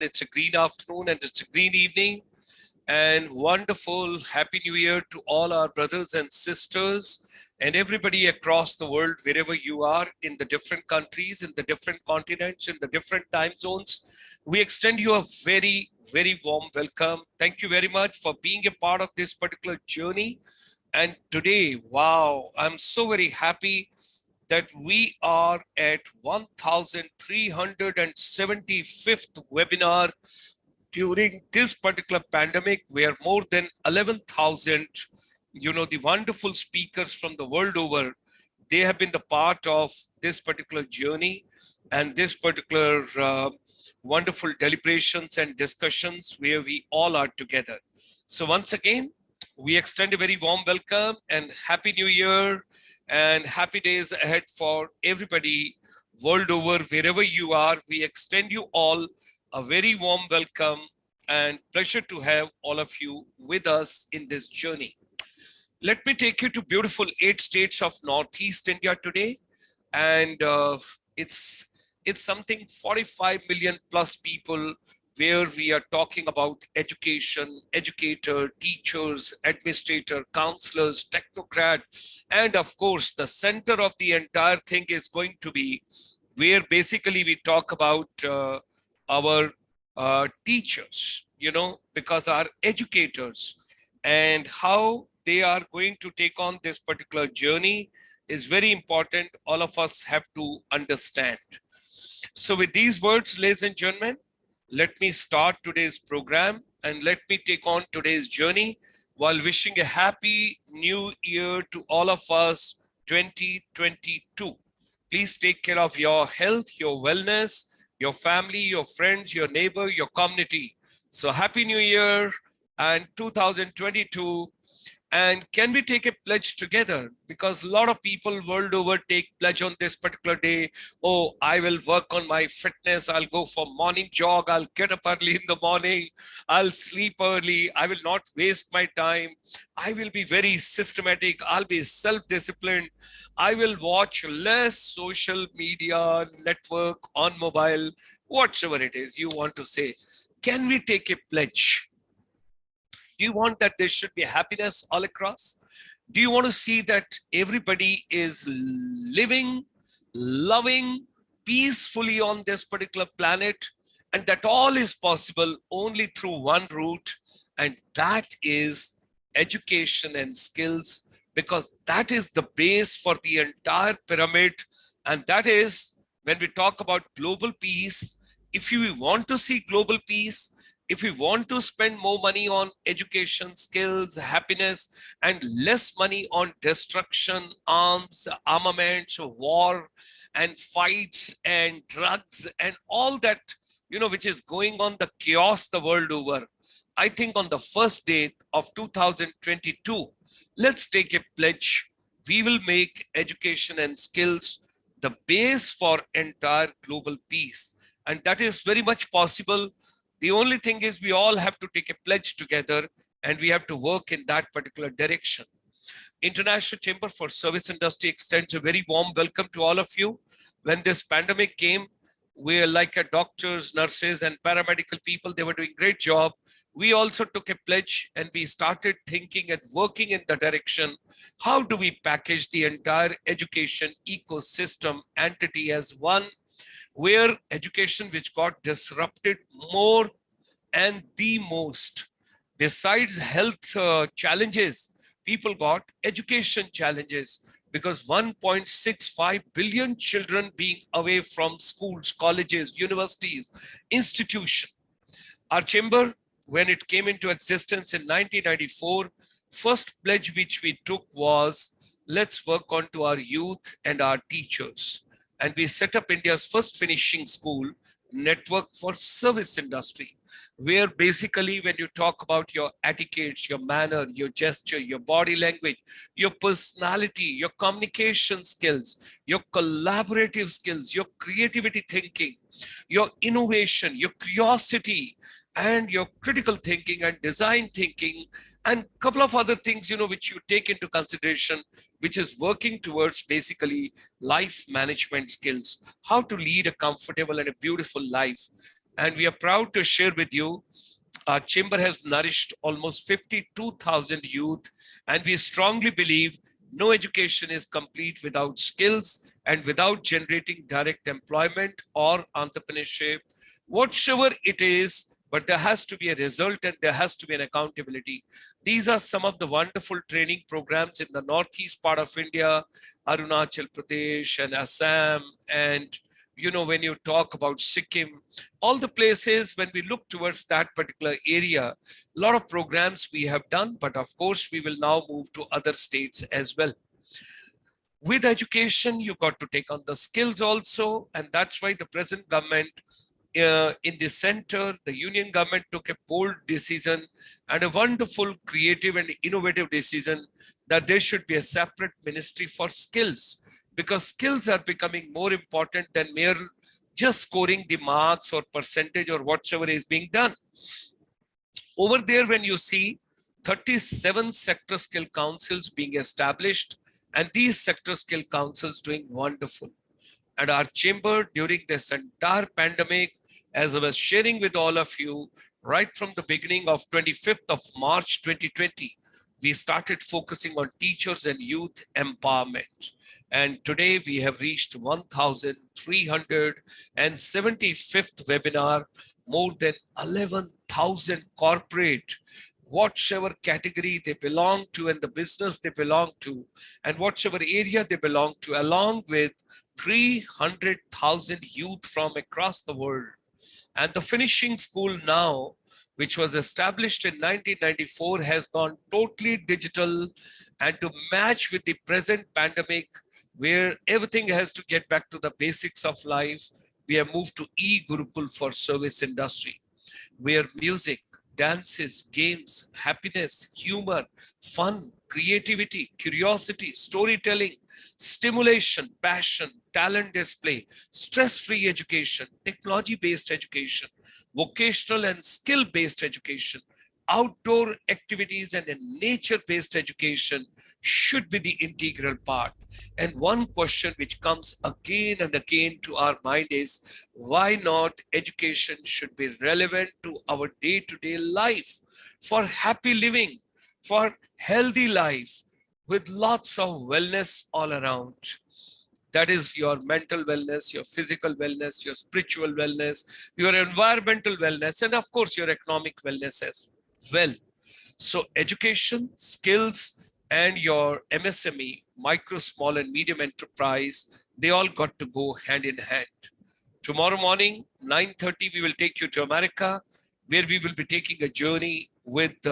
It's a green afternoon and it's a green evening. And wonderful Happy New Year to all our brothers and sisters and everybody across the world, wherever you are in the different countries, in the different continents, in the different time zones. We extend you a very, very warm welcome. Thank you very much for being a part of this particular journey. And today, wow, I'm so very happy that we are at 1375th webinar during this particular pandemic, where more than 11,000, the wonderful speakers from the world over, they have been the part of this particular journey and this particular wonderful deliberations and discussions where we all are together. So once again, we extend a very warm welcome and Happy New Year and happy days ahead for everybody world over, wherever you are. We extend you all a very warm welcome and pleasure to have all of you with us in this journey. Let me take you to beautiful 8 states of Northeast India today. And it's something 45 million plus people, where we are talking about education, educator, teachers, administrator, counselors, technocrats, and of course, the center of the entire thing is going to be where basically we talk about our teachers, because our educators and how they are going to take on this particular journey is very important. All of us have to understand. So with these words, ladies and gentlemen, let me start today's program and let me take on today's journey while wishing a happy new year to all of us, 2022. Please take care of your health, your wellness, your family, your friends, your neighbor, your community. So happy new year and 2022. And can we take a pledge together? Because a lot of people world over take pledge on this particular day. Oh, I will work on my fitness. I'll go for morning jog. I'll get up early in the morning. I'll sleep early. I will not waste my time. I will be very systematic. I'll be self-disciplined. I will watch less social media, network, on mobile, whatever it is you want to say. Can we take a pledge? Do you want that there should be happiness all across? Do you want to see that everybody is living, loving peacefully on this particular planet, and that all is possible only through one route, and that is education and skills, because that is the base for the entire pyramid. And that is when we talk about global peace. If you want to see global peace, if we want to spend more money on education, skills, happiness, and less money on destruction, arms, armaments, war, and fights, and drugs, and all that, which is going on, the chaos the world over, I think on the first day of 2022, let's take a pledge. We will make education and skills the base for entire global peace. And that is very much possible. The only thing is we all have to take a pledge together and we have to work in that particular direction. International Chamber for Service Industry extends a very warm welcome to all of you. When this pandemic came, we're like doctors, nurses, and paramedical people. They were doing a great job. We also took a pledge and we started thinking and working in the direction. How do we package the entire education ecosystem entity as one, where education, which got disrupted more and the most, besides health challenges, people got education challenges, because 1.65 billion children being away from schools, colleges, universities, institutions. Our chamber, when it came into existence in 1994, first pledge which we took was, let's work on to our youth and our teachers. And we set up India's first finishing school network for service industry, where basically when you talk about your etiquette, your manner, your gesture, your body language, your personality, your communication skills, your collaborative skills, your creativity thinking, your innovation, your curiosity, and your critical thinking and design thinking, and a couple of other things, which you take into consideration, which is working towards basically life management skills, how to lead a comfortable and a beautiful life. And we are proud to share with you, our chamber has nourished almost 52,000 youth, and we strongly believe no education is complete without skills and without generating direct employment or entrepreneurship, whatsoever it is, but there has to be a result and there has to be an accountability. These are some of the wonderful training programs in the northeast part of India, Arunachal Pradesh and Assam, and when you talk about Sikkim, all the places, when we look towards that particular area, a lot of programs we have done, but of course, we will now move to other states as well. With education, you got to take on the skills also, and that's why the present government in the center, the union government took a bold decision and a wonderful, creative and innovative decision that there should be a separate ministry for skills, because skills are becoming more important than mere just scoring the marks or percentage or whatever is being done. Over there, when you see 37 sector skill councils being established, and these sector skill councils doing wonderful. And our chamber during this entire pandemic, as I was sharing with all of you, right from the beginning of 25th of March 2020, we started focusing on teachers and youth empowerment. And today we have reached 1,375th webinar, more than 11,000 corporate, whatever category they belong to and the business they belong to, and whatever area they belong to, along with 300,000 youth from across the world. And the finishing school now, which was established in 1994, has gone totally digital, and to match with the present pandemic, where everything has to get back to the basics of life, we have moved to e-Gurukul for service industry, where music, dances, games, happiness, humor, fun, creativity, curiosity, storytelling, stimulation, passion, talent display, stress-free education, technology-based education, vocational and skill-based education, outdoor activities and a nature-based education should be the integral part. And one question which comes again and again to our mind is, why not education should be relevant to our day-to-day life for happy living, for healthy life, with lots of wellness all around. That is your mental wellness, your physical wellness, your spiritual wellness, your environmental wellness, and of course, your economic wellness as well. So education, skills, and your MSME, micro, small, and medium enterprise, they all got to go hand in hand. Tomorrow morning, 9:30, we will take you to America, where we will be taking a journey with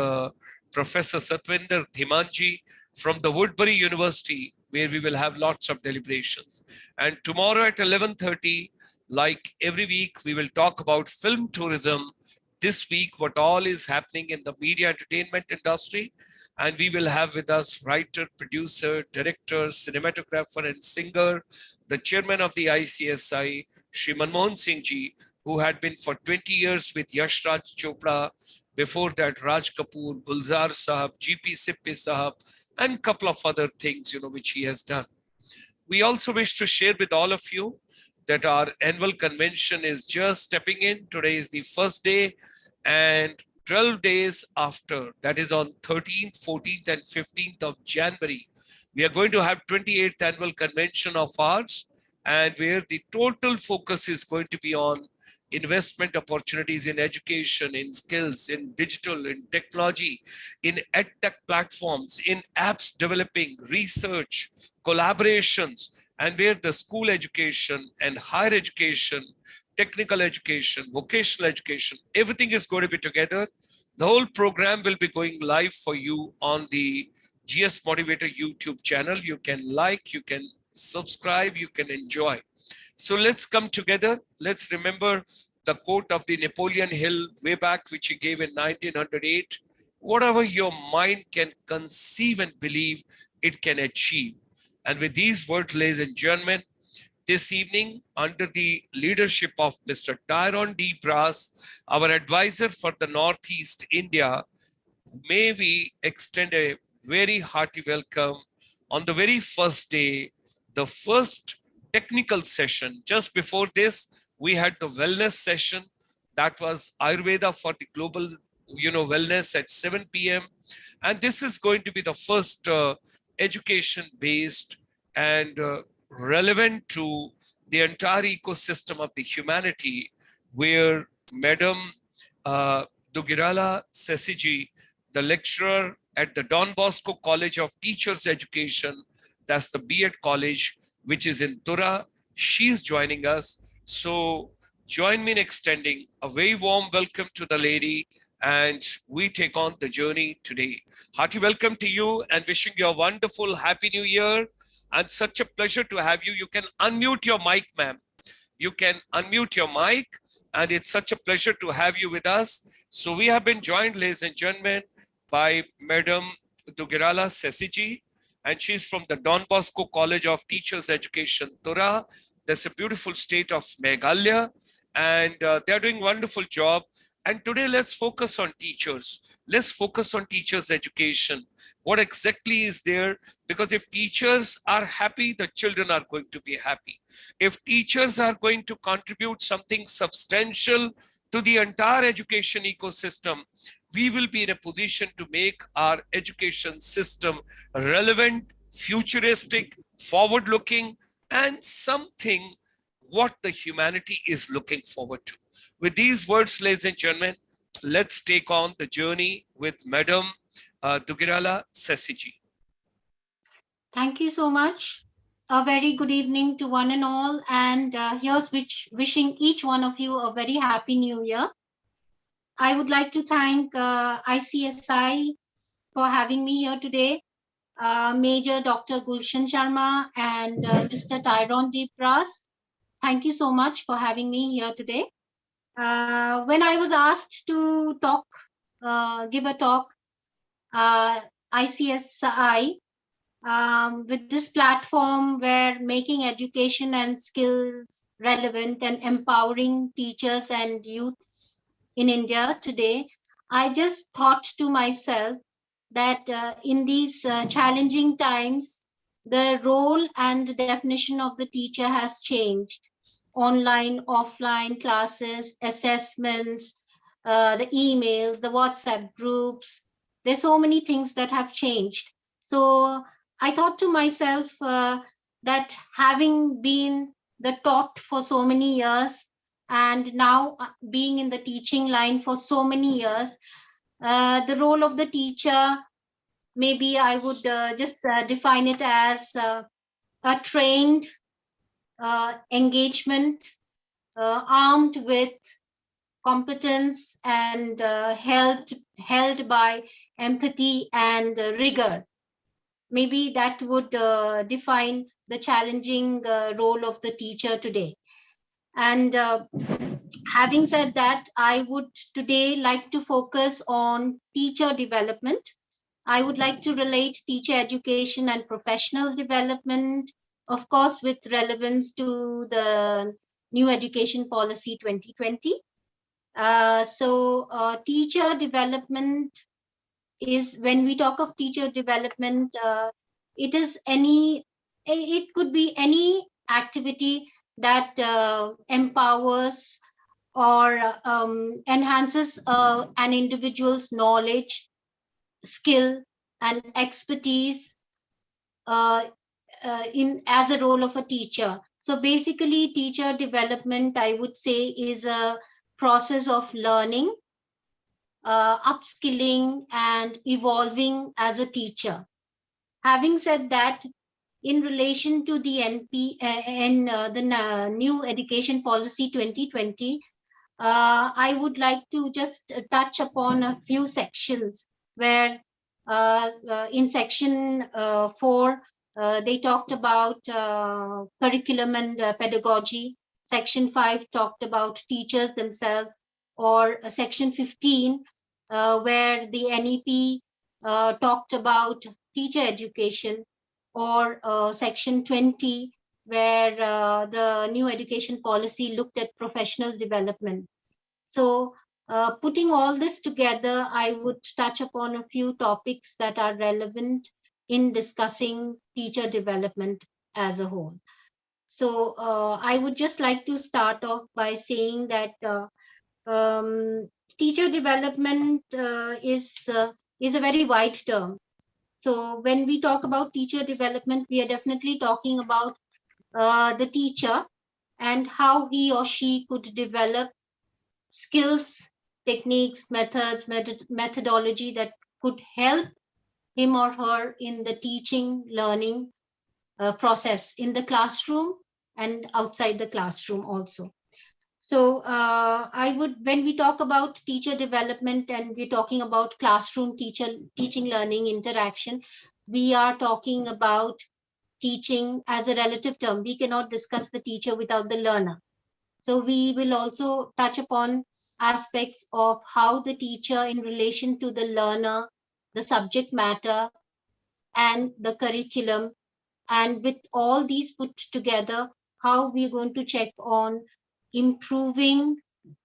Professor Satwinder Dhimanji from the Woodbury University, where we will have lots of deliberations. And tomorrow at 11:30, like every week, we will talk about film tourism. This week, what all is happening in the media entertainment industry. And we will have with us writer, producer, director, cinematographer, and singer, the chairman of the ICSI, Shri Manmohan Singh Ji, who had been for 20 years with Yash Raj Chopra, before that Raj Kapoor, Gulzar Sahab, GP Sippy Sahab, and a couple of other things, which he has done. We also wish to share with all of you that our annual convention is just stepping in. Today is the first day, and 12 days after, that is on 13th, 14th, and 15th of January, we are going to have 28th annual convention of ours, and where the total focus is going to be on investment opportunities in education, in skills, in digital, in technology, in edtech platforms, in apps developing, research, collaborations, and where the school education and higher education, technical education, vocational education, everything is going to be together. The whole program will be going live for you on the GS Motivator YouTube channel. You can like, you can subscribe, you can enjoy. So let's come together. Let's remember the quote of the Napoleon Hill way back, which he gave in 1908. Whatever your mind can conceive and believe, it can achieve. And with these words, ladies and gentlemen, this evening, under the leadership of Mr. Tyrone D. Brass, our advisor for the Northeast India, may we extend a very hearty welcome on the very first day, the first technical session. Just before this, we had the wellness session. That was Ayurveda for the global, wellness at 7 p.m. And this is going to be the first education-based and relevant to the entire ecosystem of the humanity, where Madam uh, Dugirala Sesiji, the lecturer at the Don Bosco College of Teachers Education, that's the B.Ed college, which is in Tura, she's joining us. So join me in extending a very warm welcome to the lady, and we take on the journey today. Hearty welcome to you and wishing you a wonderful Happy New Year, and such a pleasure to have you. You can unmute your mic, ma'am. You can unmute your mic, and it's such a pleasure to have you with us. So we have been joined, ladies and gentlemen, by Madam Dugirala Sesiji, and she's from the Don Bosco College of Teachers Education, Tura. That's a beautiful state of Meghalaya, and they're doing a wonderful job. And today, let's focus on teachers. Let's focus on teachers' education. What exactly is there? Because if teachers are happy, the children are going to be happy. If teachers are going to contribute something substantial to the entire education ecosystem, we will be in a position to make our education system relevant, futuristic, forward-looking, and something what the humanity is looking forward to. With these words, ladies and gentlemen, let's take on the journey with Madam Dugirala Sesiji. Thank you so much. A very good evening to one and all, and here's wishing each one of you a very happy new year. I would like to thank ICSI for having me here today, Major Dr. Gulshan Sharma and Mr. Tyrone D. Pras. Thank you so much for having me here today. When I was asked to give a talk, ICSI, with this platform where making education and skills relevant and empowering teachers and youth in India today, I just thought to myself that in these challenging times, the role and the definition of the teacher has changed. Online, offline classes, assessments, the emails, the WhatsApp groups, there's so many things that have changed. So I thought to myself that having been the taught for so many years, and now being in the teaching line for so many years, the role of the teacher, maybe I would just define it as a trained engagement, armed with competence and held by empathy and rigor. Maybe that would define the challenging role of the teacher today. And having said that, I would today like to focus on teacher development. I would like to relate teacher education and professional development, of course, with relevance to the new education policy 2020. Teacher development is, when we talk of teacher development, it could be any activity that empowers or enhances an individual's knowledge, skill, and expertise in as a role of a teacher. So basically, teacher development, I would say, is a process of learning, upskilling, and evolving as a teacher. Having said that, in relation to the new Education Policy 2020, I would like to just touch upon a few sections where in section 4, they talked about curriculum and pedagogy. Section 5 talked about teachers themselves, or section 15, where the NEP talked about teacher education, or section 20, where the new education policy looked at professional development. So putting all this together, I would touch upon a few topics that are relevant in discussing teacher development as a whole. So I would just like to start off by saying that teacher development is a very wide term. So when we talk about teacher development, we are definitely talking about the teacher and how he or she could develop skills, techniques, methodology that could help him or her in the teaching, learning process in the classroom and outside the classroom also. So I would, when we talk about teacher development and we're talking about classroom teaching, learning, interaction, we are talking about teaching as a relative term. We cannot discuss the teacher without the learner. So we will also touch upon aspects of how the teacher in relation to the learner, the subject matter, and the curriculum, and with all these put together, how we're going to check on improving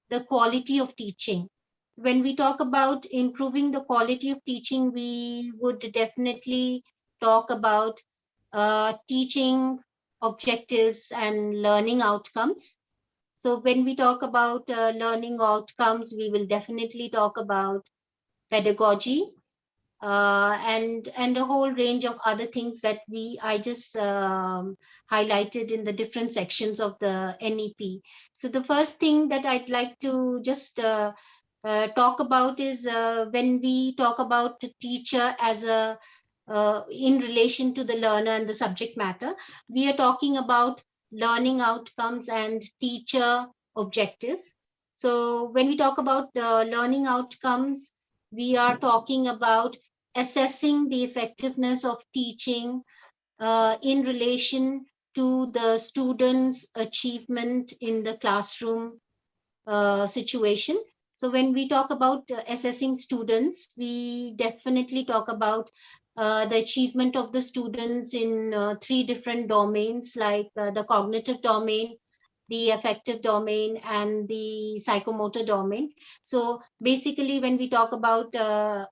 the quality of teaching. When we talk about improving the quality of teaching, we would definitely talk about teaching objectives and learning outcomes. So when we talk about learning outcomes, we will definitely talk about pedagogy, and a whole range of other things that I just highlighted in the different sections of the NEP. So the first thing that I'd like to just talk about is when we talk about the teacher as a in relation to the learner and the subject matter, we are talking about learning outcomes and teacher objectives. So when we talk about learning outcomes, we are talking about assessing the effectiveness of teaching in relation to the students' achievement in the classroom situation. So when we talk about assessing students, we definitely talk about the achievement of the students in three different domains, like the cognitive domain, the affective domain, and the psychomotor domain. So basically, when we talk about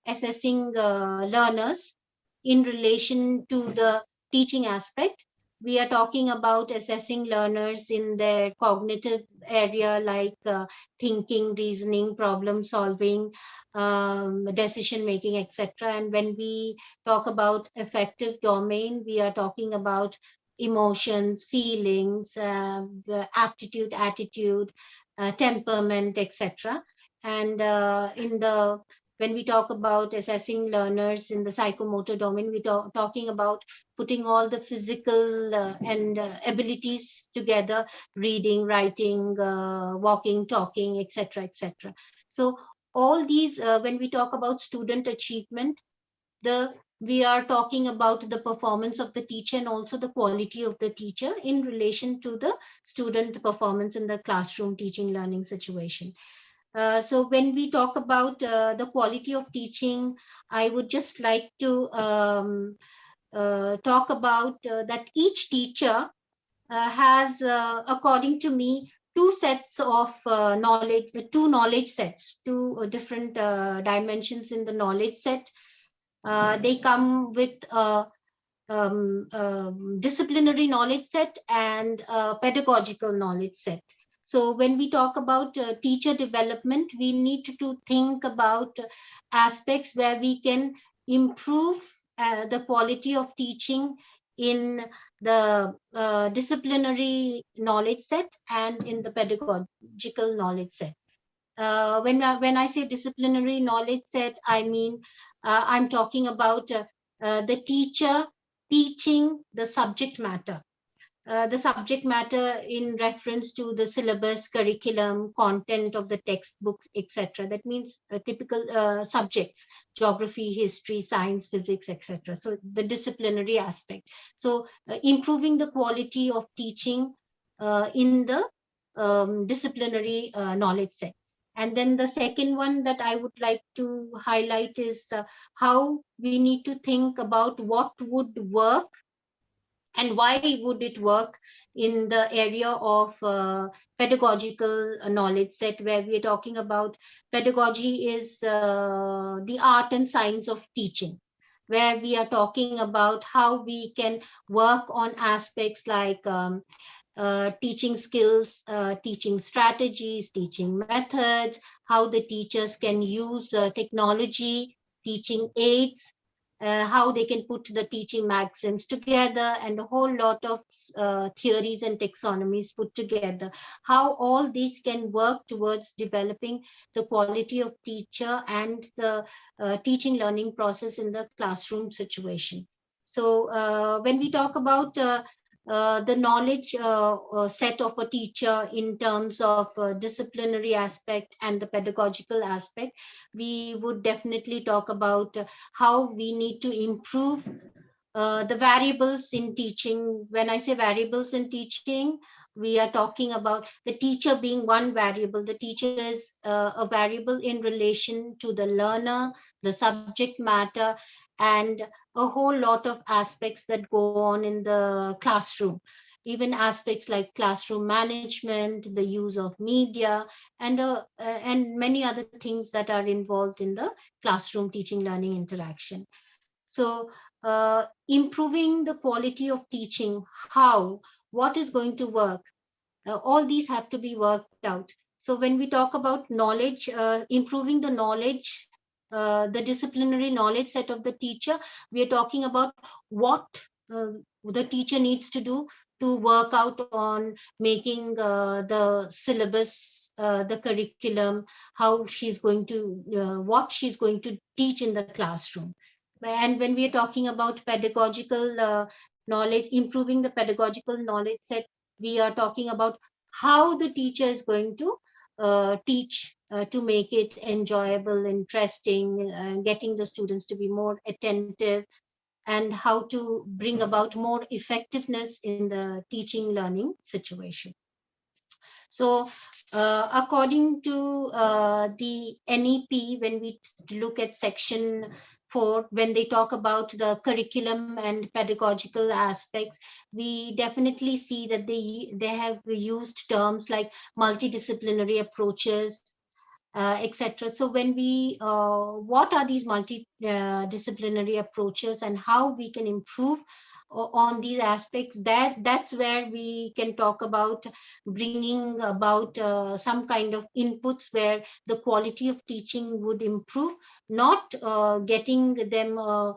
assessing learners in relation to the teaching aspect, we are talking about assessing learners in their cognitive area, like thinking, reasoning, problem solving, decision making, etc. And when we talk about affective domain, we are talking about emotions, feelings, aptitude, attitude, temperament, etc. And in the when we talk about assessing learners in the psychomotor domain, we talking about putting all the physical and abilities together: reading, writing, walking, talking, etc., etc. So all these, when we talk about student achievement, the we are talking about the performance of the teacher and also the quality of the teacher in relation to the student performance in the classroom teaching learning situation. So when we talk about the quality of teaching, I would just like to talk about that each teacher has, according to me, two sets of knowledge, two knowledge sets, two different dimensions in the knowledge set. They come with disciplinary knowledge set and pedagogical knowledge set. So when we talk about teacher development, we need to think about aspects where we can improve the quality of teaching in the disciplinary knowledge set and in the pedagogical knowledge set. When I say disciplinary knowledge set, I mean I'm talking about the teacher teaching the subject matter. The subject matter in reference to the syllabus, curriculum, content of the textbooks, etc. That means typical subjects: geography, history, science, physics, etc. So the disciplinary aspect. So improving the quality of teaching in the disciplinary knowledge set. And then the second one that I would like to highlight is how we need to think about what would work and why would it work in the area of pedagogical knowledge set, where we are talking about pedagogy is the art and science of teaching, where we are talking about how we can work on aspects like teaching skills, teaching strategies, teaching methods, how the teachers can use technology, teaching aids, how they can put the teaching maxims together, and a whole lot of theories and taxonomies put together. How all these can work towards developing the quality of teacher and the teaching learning process in the classroom situation. So when we talk about the knowledge set of a teacher in terms of disciplinary aspect and the pedagogical aspect, we would definitely talk about how we need to improve the variables in teaching. When I say variables in teaching, we are talking about the teacher being one variable. The teacher is a variable in relation to the learner, the subject matter, and a whole lot of aspects that go on in the classroom. Even aspects like classroom management, the use of media, and many other things that are involved in the classroom teaching learning interaction. So, improving the quality of teaching, how, what is going to work, all these have to be worked out. So, when we talk about knowledge, improving the knowledge, the disciplinary knowledge set of the teacher, we are talking about what the teacher needs to do to work out on making the syllabus, the curriculum, how she's going to, what she's going to teach in the classroom. And when we are talking about pedagogical knowledge, improving the pedagogical knowledge set, we are talking about how the teacher is going to teach to make it enjoyable, interesting, getting the students to be more attentive, and how to bring about more effectiveness in the teaching learning situation. So, according to the NEP, when we look at section 4, when they talk about the curriculum and pedagogical aspects, we definitely see that they have used terms like multidisciplinary approaches, etc. So when we, what are these multidisciplinary approaches and how we can improve on these aspects, that's where we can talk about bringing about some kind of inputs where the quality of teaching would improve, not getting them a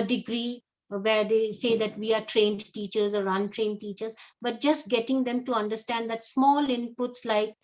degree where they say that we are trained teachers or untrained teachers, but just getting them to understand that small inputs like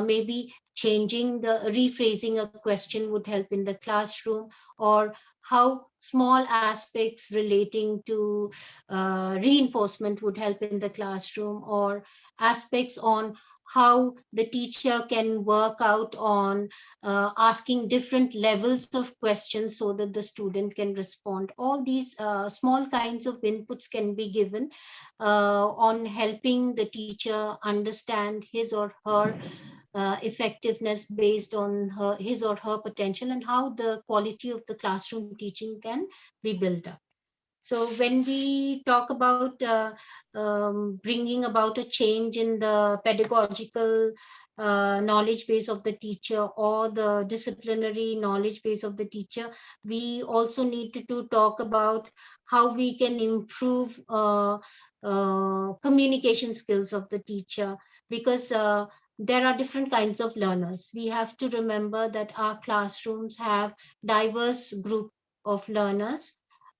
maybe changing the rephrasing a question would help in the classroom, or how small aspects relating to reinforcement would help in the classroom, or aspects on how the teacher can work out on asking different levels of questions so that the student can respond. All these small kinds of inputs can be given on helping the teacher understand his or her effectiveness based on his or her potential, and how the quality of the classroom teaching can be built up. So when we talk about bringing about a change in the pedagogical knowledge base of the teacher or the disciplinary knowledge base of the teacher, we also need to talk about how we can improve communication skills of the teacher, because there are different kinds of learners. We have to remember that our classrooms have diverse group of learners,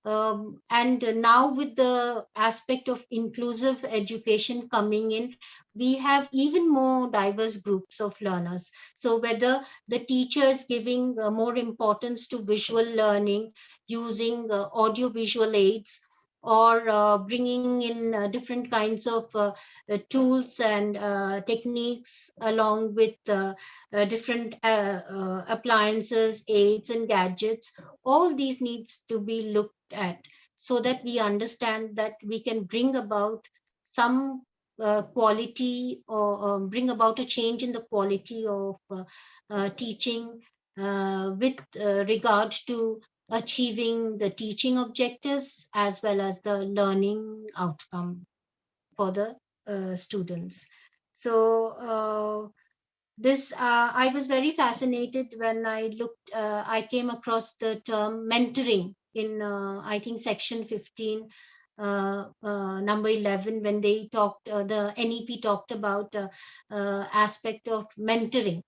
and now with the aspect of inclusive education coming in, we have even more diverse groups of learners. So whether the teacher is giving more importance to visual learning using audio visual aids, or bringing in different kinds of tools and techniques along with different appliances, aids and gadgets, all these needs to be looked at, so that we understand that we can bring about some quality, or bring about a change in the quality of teaching with regard to achieving the teaching objectives as well as the learning outcome for the students. So this I was very fascinated when I came across the term mentoring in I think section 15, number 11, when they talked, the NEP talked about aspect of mentoring.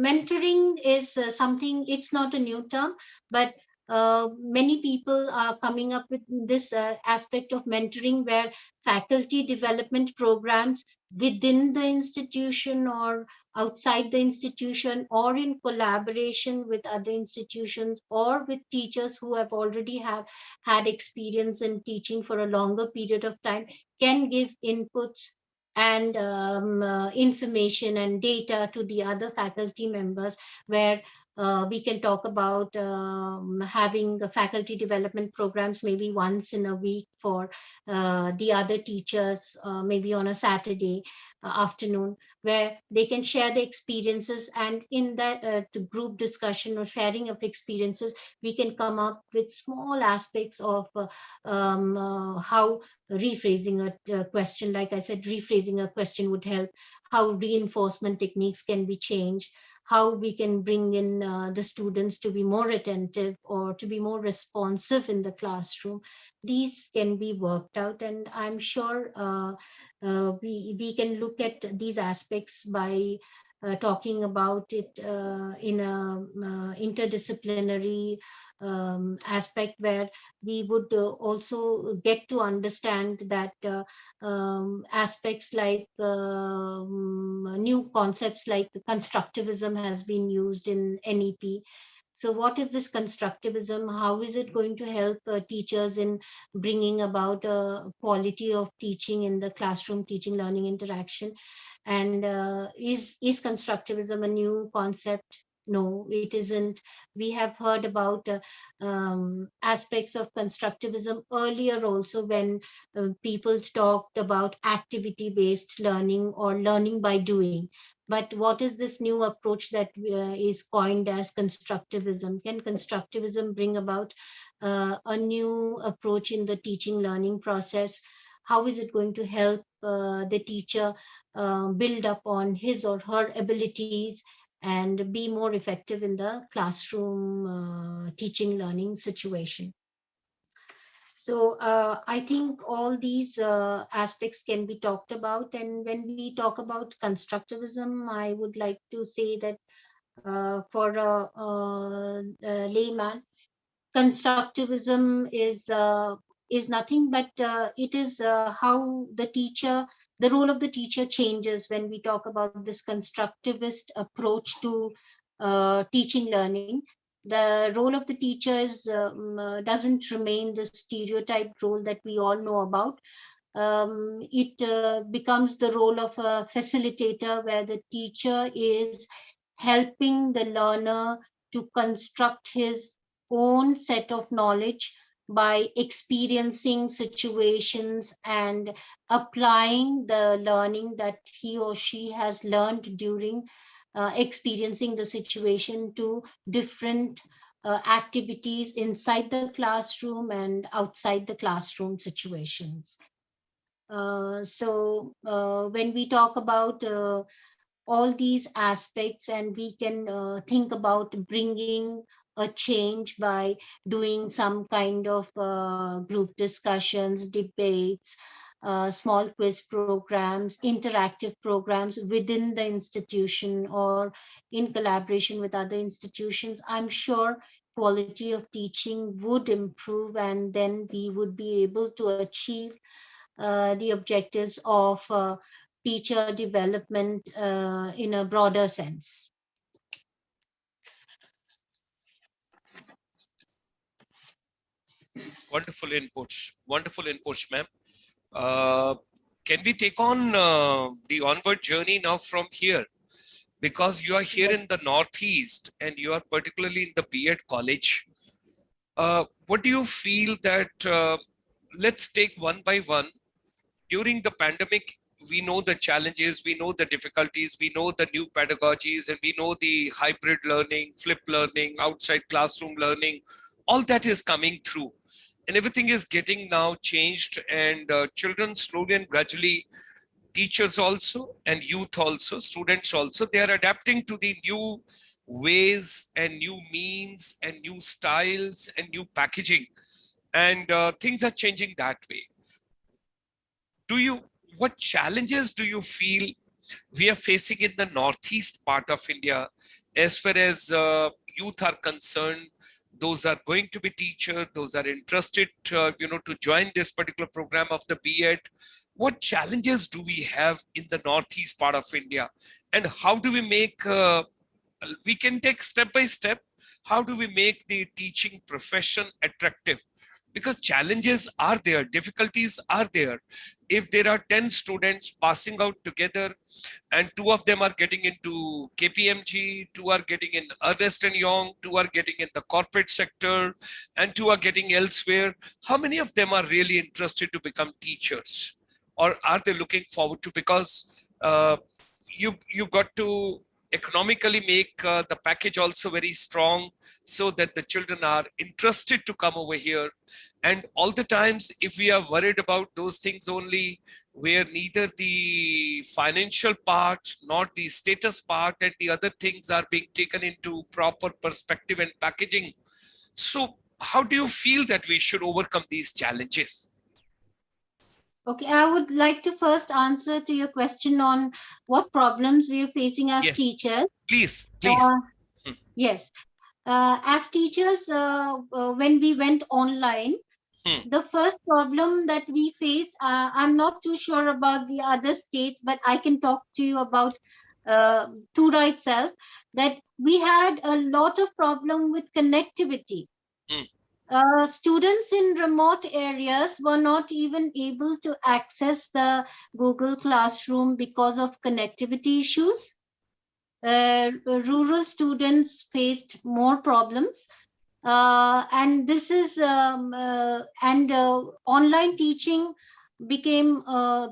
Mentoring is something, it's not a new term, but many people are coming up with this aspect of mentoring, where faculty development programs within the institution or outside the institution, or in collaboration with other institutions, or with teachers who have already have had experience in teaching for a longer period of time, can give inputs and information and data to the other faculty members, where we can talk about having faculty development programs maybe once in a week for the other teachers, maybe on a Saturday afternoon, where they can share the experiences, and in that the group discussion or sharing of experiences, we can come up with small aspects of how rephrasing a question, like I said, rephrasing a question would help, how reinforcement techniques can be changed, how we can bring in the students to be more attentive or to be more responsive in the classroom. These can be worked out, and I'm sure we can look at these aspects by talking about it in a interdisciplinary aspect, where we would also get to understand that aspects like new concepts like constructivism has been used in NEP. So what is this constructivism? How is it going to help teachers in bringing about a quality of teaching in the classroom, teaching learning interaction? And is constructivism a new concept? No, it isn't. We have heard about aspects of constructivism earlier also, when people talked about activity based learning or learning by doing. But what is this new approach that is coined as constructivism? Can constructivism bring about a new approach in the teaching learning process? How is it going to help the teacher build up on his or her abilities and be more effective in the classroom teaching learning situation? So I think all these aspects can be talked about. And when we talk about constructivism, I would like to say that for a layman, constructivism is nothing but it is how the role of the teacher changes when we talk about this constructivist approach to teaching learning. The role of the teacher doesn't remain the stereotyped role that we all know about. It becomes the role of a facilitator, where the teacher is helping the learner to construct his own set of knowledge by experiencing situations and applying the learning that he or she has learned during experiencing the situation to different activities inside the classroom and outside the classroom situations. When we talk about all these aspects, and we can think about bringing a change by doing some kind of group discussions, debates, small quiz programs, interactive programs within the institution or in collaboration with other institutions, I'm sure quality of teaching would improve, and then we would be able to achieve the objectives of teacher development in a broader sense. Wonderful inputs, ma'am. Uh, can we take on the onward journey now from here? Because you are here in the Northeast and you are particularly in the B.Ed college. What do you feel that, let's take one by one. During the pandemic, we know the challenges, we know the difficulties, we know the new pedagogies, and we know the hybrid learning, flip learning, outside classroom learning, all that is coming through. And everything is getting now changed, and children slowly and gradually, teachers also and youth also, students also, they are adapting to the new ways and new means and new styles and new packaging. and things are changing that way. What challenges do you feel we are facing in the northeast part of India as far as youth are concerned? Those are going to be teachers, those are interested, to join this particular program of the B.Ed. What challenges do we have in the northeast part of India, and how do we make? We can take step by step. How do we make the teaching profession attractive? Because challenges are there, difficulties are there. If there are 10 students passing out together and two of them are getting into KPMG, two are getting in Ernst and Young, two are getting in the corporate sector, and two are getting elsewhere, how many of them are really interested to become teachers? Or are they looking forward to, because you got to economically make the package also very strong so that the children are interested to come over here. And all the times, if we are worried about those things only, where neither the financial part nor the status part and the other things are being taken into proper perspective and packaging. So how do you feel that we should overcome these challenges? Okay, I would like to first answer to your question on what problems we are facing as Yes, teachers. please, Uh, please. yes, as teachers, when we went online, Hmm, the first problem that we face, I'm not too sure about the other states, but I can talk to you about Tura itself, that we had a lot of problem with connectivity. hmm, Students in remote areas were not even able to access the Google Classroom because of connectivity issues. Rural students faced more problems, and this is and online teaching became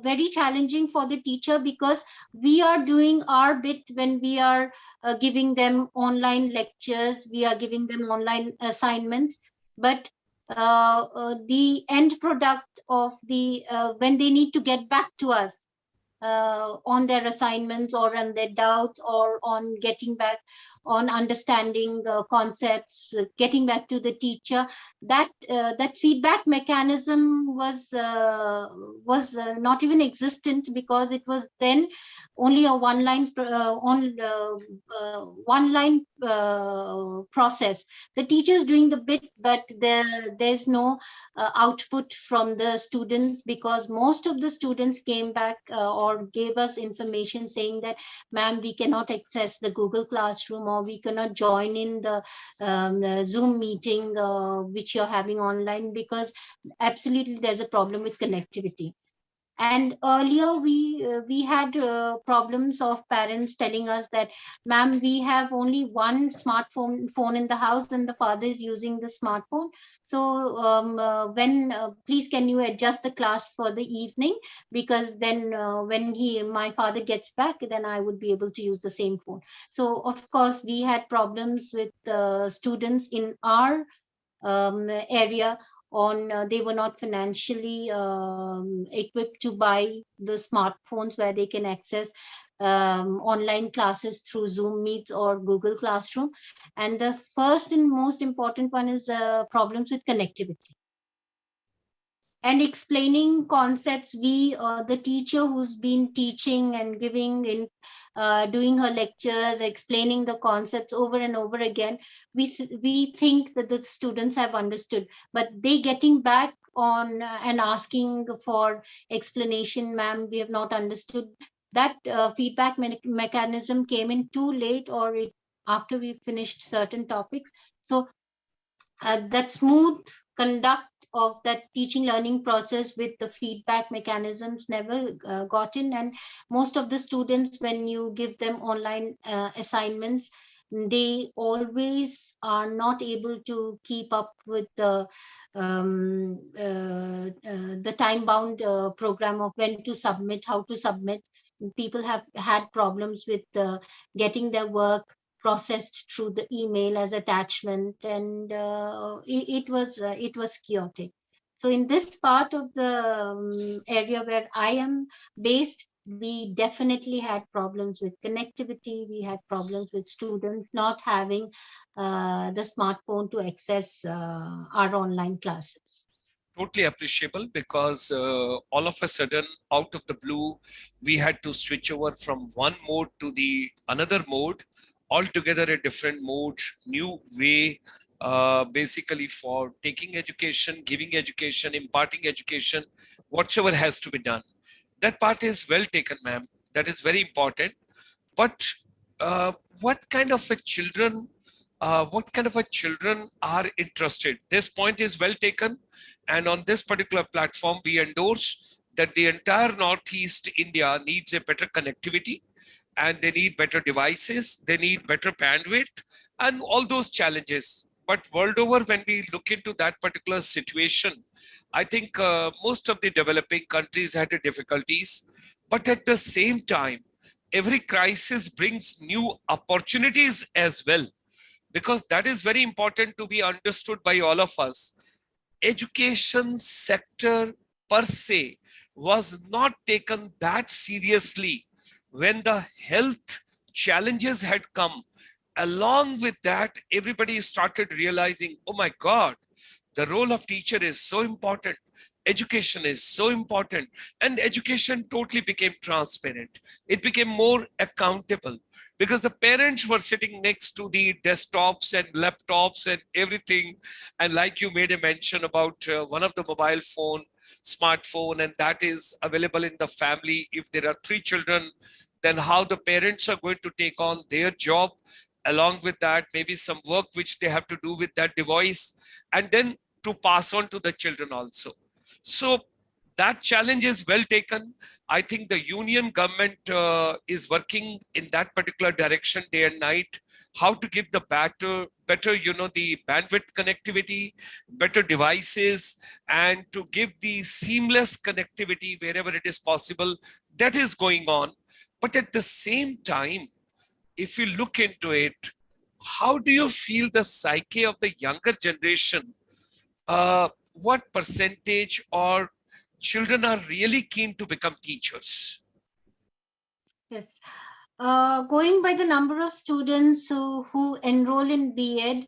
very challenging for the teacher, because we are doing our bit when we are giving them online lectures, we are giving them online assignments, but the end product of the when they need to get back to us on their assignments or on their doubts or on getting back on understanding concepts, getting back to the teacher, that feedback mechanism was not even existent, because it was then only a one line process. The teachers doing the bit, but there's no output from the students, because most of the students came back or gave us information saying that, ma'am, we cannot access the Google Classroom, or we cannot join in the Zoom meeting which you're having online, because absolutely there's a problem with connectivity. And earlier we had problems of parents telling us that, ma'am, we have only one smartphone phone in the house, and the father is using the smartphone. So when please, can you adjust the class for the evening, because then when he my father gets back, then I would be able to use the same phone. So of course we had problems with students in our area on they were not financially equipped to buy the smartphones where they can access online classes through Zoom Meets or Google Classroom. And the first and most important one is problems with connectivity and explaining concepts. We the teacher who's been teaching and giving in doing her lectures, explaining the concepts over and over again, we think that the students have understood, but they getting back on and asking for explanation, ma'am, we have not understood. That feedback mechanism came in too late, or it after we finished certain topics. So that smooth conduct of that teaching learning process with the feedback mechanisms never got in. And most of the students, when you give them online assignments, they always are not able to keep up with the time bound program of when to submit, how to submit. People have had problems with getting their work processed through the email as attachment, and it was chaotic. So in this part of the area where I am based, we definitely had problems with connectivity. We had problems with students not having the smartphone to access our online classes. Totally appreciable, because all of a sudden, out of the blue, we had to switch over from one mode to the another mode, altogether a different mode, new way, basically for taking education, giving education, imparting education, whatever has to be done. That part is well taken, ma'am. That is very important. But uh, what kind of a children what kind of a children are interested? This point is well taken, and on this particular platform we endorse that the entire Northeast India needs a better connectivity, and they need better devices, they need better bandwidth, and all those challenges. But world over, when we look into that particular situation, I think most of the developing countries had difficulties. But at the same time, every crisis brings new opportunities as well, because that is very important to be understood by all of us. Education sector per se was not taken that seriously when the health challenges had come. Along with that, everybody started realizing, oh my God, the role of teacher is so important. Education is so important. And education totally became transparent. It became more accountable, because the parents were sitting next to the desktops and laptops and everything. And like you made a mention about one of the mobile phone, smartphone, and that is available in the family. If there are three children, then how the parents are going to take on their job, along with that maybe some work which they have to do with that device, and then to pass on to the children also. So that challenge is well taken. I think the union government is working in that particular direction day and night, how to give the better, the bandwidth connectivity, better devices, and to give the seamless connectivity wherever it is possible. That is going on. But at the same time, if you look into it, how do you feel the psyche of the younger generation? What percentage or children are really keen to become teachers? Yes. Going by the number of students who enroll in B.Ed,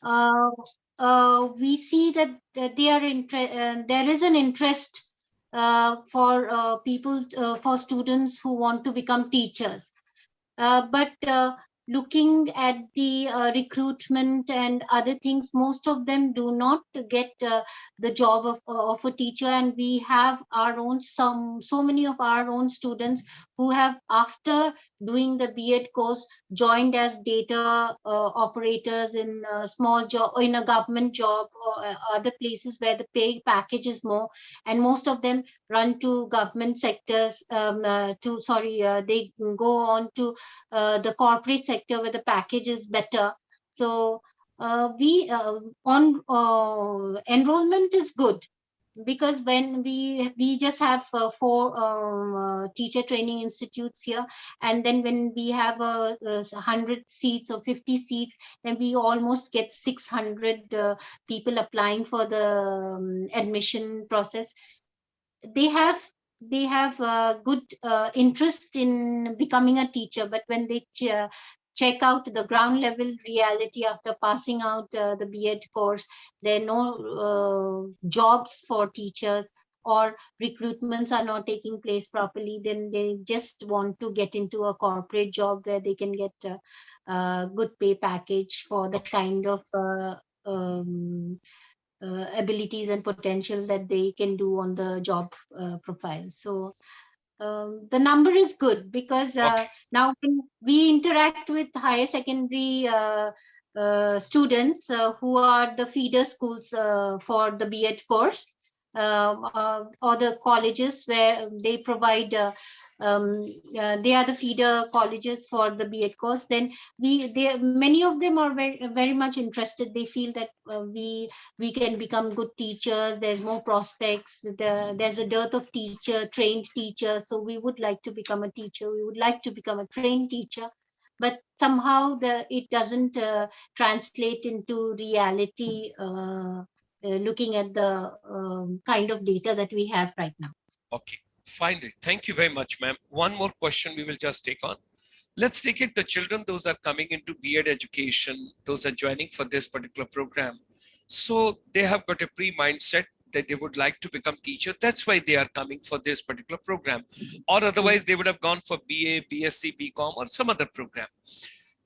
uh, we see that there is an interest for for students who want to become teachers. But looking at the recruitment and other things, most of them do not get the job of a teacher. And we have our own, so many of our own students who have, after doing the B.Ed course, joined as data operators in a small job, in a government job, or other places where the pay package is more. And most of them run to government sectors, they go on to the corporate sector where the package is better. So we on enrollment is good, because when we just have four teacher training institutes here, and then when we have 100 seats or 50 seats, then we almost get 600 people applying for the admission process. They have good interest in becoming a teacher, but when they check out the ground level reality after passing out the B.Ed course, there are no jobs for teachers, or recruitments are not taking place properly, then they just want to get into a corporate job where they can get a good pay package for the Okay, kind of abilities and potential that they can do on the job profile. So the number is good, because okay, now when we interact with higher secondary students who are the feeder schools for the B.Ed course, or the colleges where they provide they are the feeder colleges for the B.Ed course, then many of them are very much interested. They feel that we can become good teachers. There's more prospects. There's a dearth of trained teachers. So we would like to become a teacher. We would like to become a trained teacher. But somehow it doesn't translate into reality, looking at the kind of data that we have right now. okay. Finally, thank you very much, ma'am. One more question we will just take on. Let's take it the children, those are coming into B.Ed education, those are joining for this particular program. So they have got a pre-mindset. that they would like to become teacher. That's why they are coming for this particular program, or otherwise they would have gone for BA, BSc, BCom, or some other program.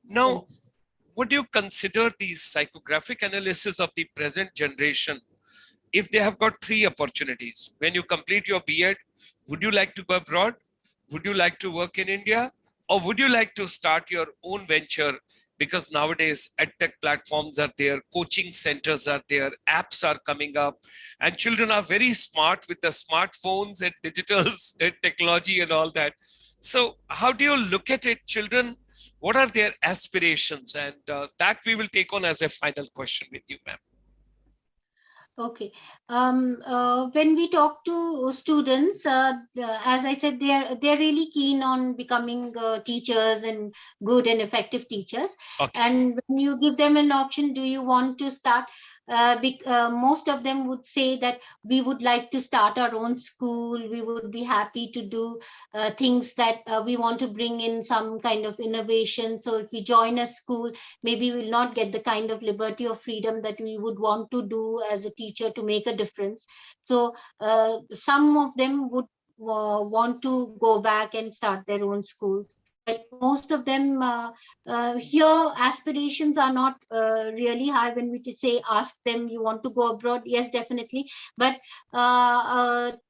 Now, Yes. would you consider the psychographic analysis of the present generation if they have got three opportunities? When you complete your B.Ed, would you like to go abroad? Would you like to work in India? Or would you like to start your own venture? Because nowadays edtech platforms are there, coaching centers are there, apps are coming up, and children are very smart with the smartphones and digital technology and all that. So how do you look at it, children? What are their aspirations? And that we will take on as a final question with you, ma'am. Okay. When we talk to students, as I said, they're really keen on becoming teachers and good and effective teachers. Okay. And when you give them an option, do you want to start? Most of them would say that we would like to start our own school. We would be happy to do things that we want to bring in some kind of innovation. So if we join a school, maybe we will not get the kind of liberty or freedom that we would want to do as a teacher to make a difference. So some of them would want to go back and start their own schools, but most of them here aspirations are not really high. When we just say ask them, you want to go abroad? Yes, definitely. But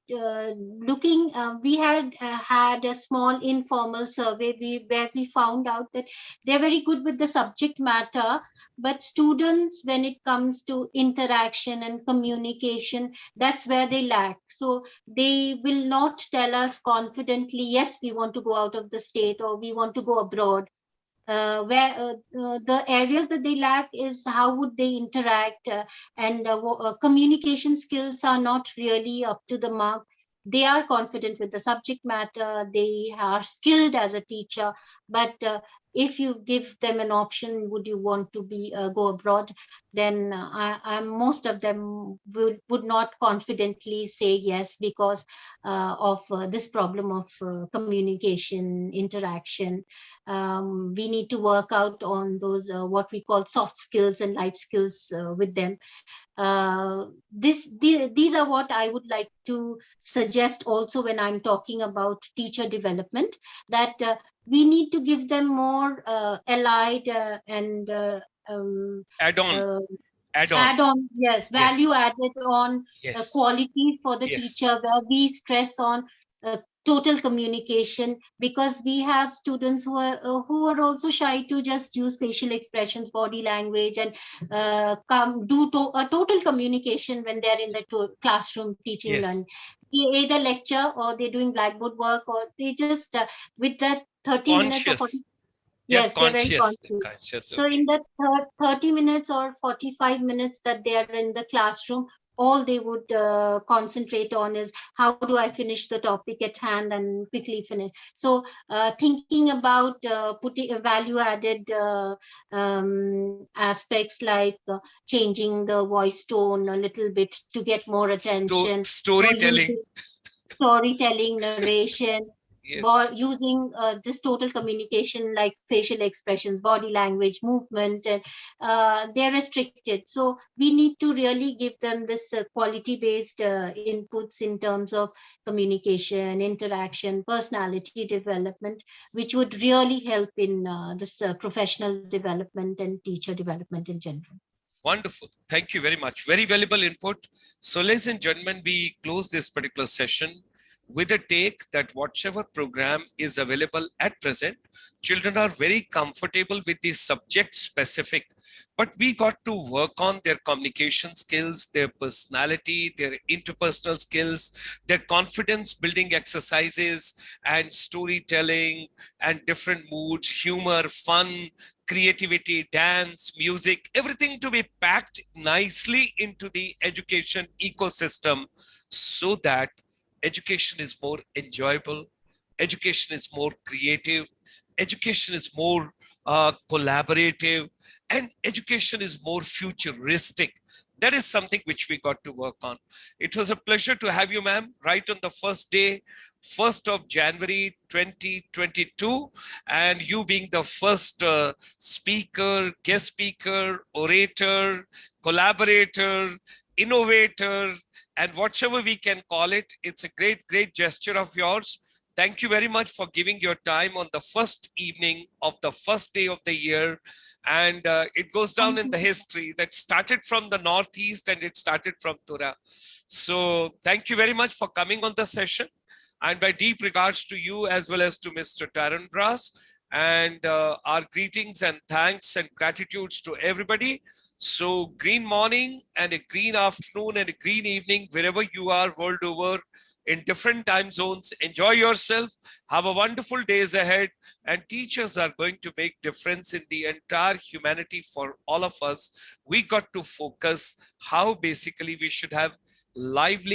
looking, we had a small informal survey where we found out that they're very good with the subject matter, but students, when it comes to interaction and communication, that's where they lack. So they will not tell us confidently, yes, we want to go out of the state or we want to go abroad. The areas that they lack is how would they interact, and communication skills are not really up to the mark. They are confident with the subject matter, they are skilled as a teacher, but if you give them an option, would you want to be go abroad, then most of them would not confidently say yes, because of this problem of communication interaction. We need to work out on those what we call soft skills and life skills with them. These are what I would like to suggest also when I'm talking about teacher development, that we need to give them more allied and Add on, uh, add on. add on, yes, value Yes, added on yes, quality for the yes, teacher, where we stress on total communication, because we have students who are also shy to just use facial expressions, body language, and come do a total communication when they're in the classroom teaching, yes. learning, either lecture or they're doing blackboard work, or they just with that 30 minutes or 40. Conscious. They're Yes, they're very conscious. They're conscious. conscious. So Okay. in that 30 minutes or 45 minutes that they are in the classroom, all they would concentrate on is how do I finish the topic at hand and quickly finish. So thinking about putting a value added aspects like changing the voice tone a little bit to get more attention, or Storytelling. using storytelling, narration, Yes. using this total communication like facial expressions, body language, movement, and they're restricted. So we need to really give them this quality based inputs in terms of communication, interaction, personality development, which would really help in this professional development and teacher development in general. Wonderful. Thank you very much. Very valuable input. So, ladies and gentlemen, we close this particular session with a take that whatever program is available at present, children are very comfortable with the subject specific, but we got to work on their communication skills, their personality, their interpersonal skills, their confidence building exercises and storytelling and different moods, humor, fun, creativity, dance, music, everything to be packed nicely into the education ecosystem so that education is more enjoyable, education is more creative, education is more collaborative, and education is more futuristic. That is something which we got to work on. It was a pleasure to have you, ma'am, right on the first day, 1st of January 2022, and you being the first speaker, guest speaker, orator, collaborator, innovator, and whatever we can call it. It's a great gesture of yours. Thank you very much for giving your time on the first evening of the first day of the year. And it goes down Thank in you the so history that started from the Northeast and it started from Tura. So thank you very much for coming on the session. And my deep regards to you as well as to Mr. Taran Brass. And our greetings and thanks and gratitudes to everybody. So green morning and a green afternoon and a green evening, wherever you are world over in different time zones. Enjoy yourself. Have a wonderful days ahead. And teachers are going to make difference in the entire humanity for all of us. We got to focus how basically we should have lively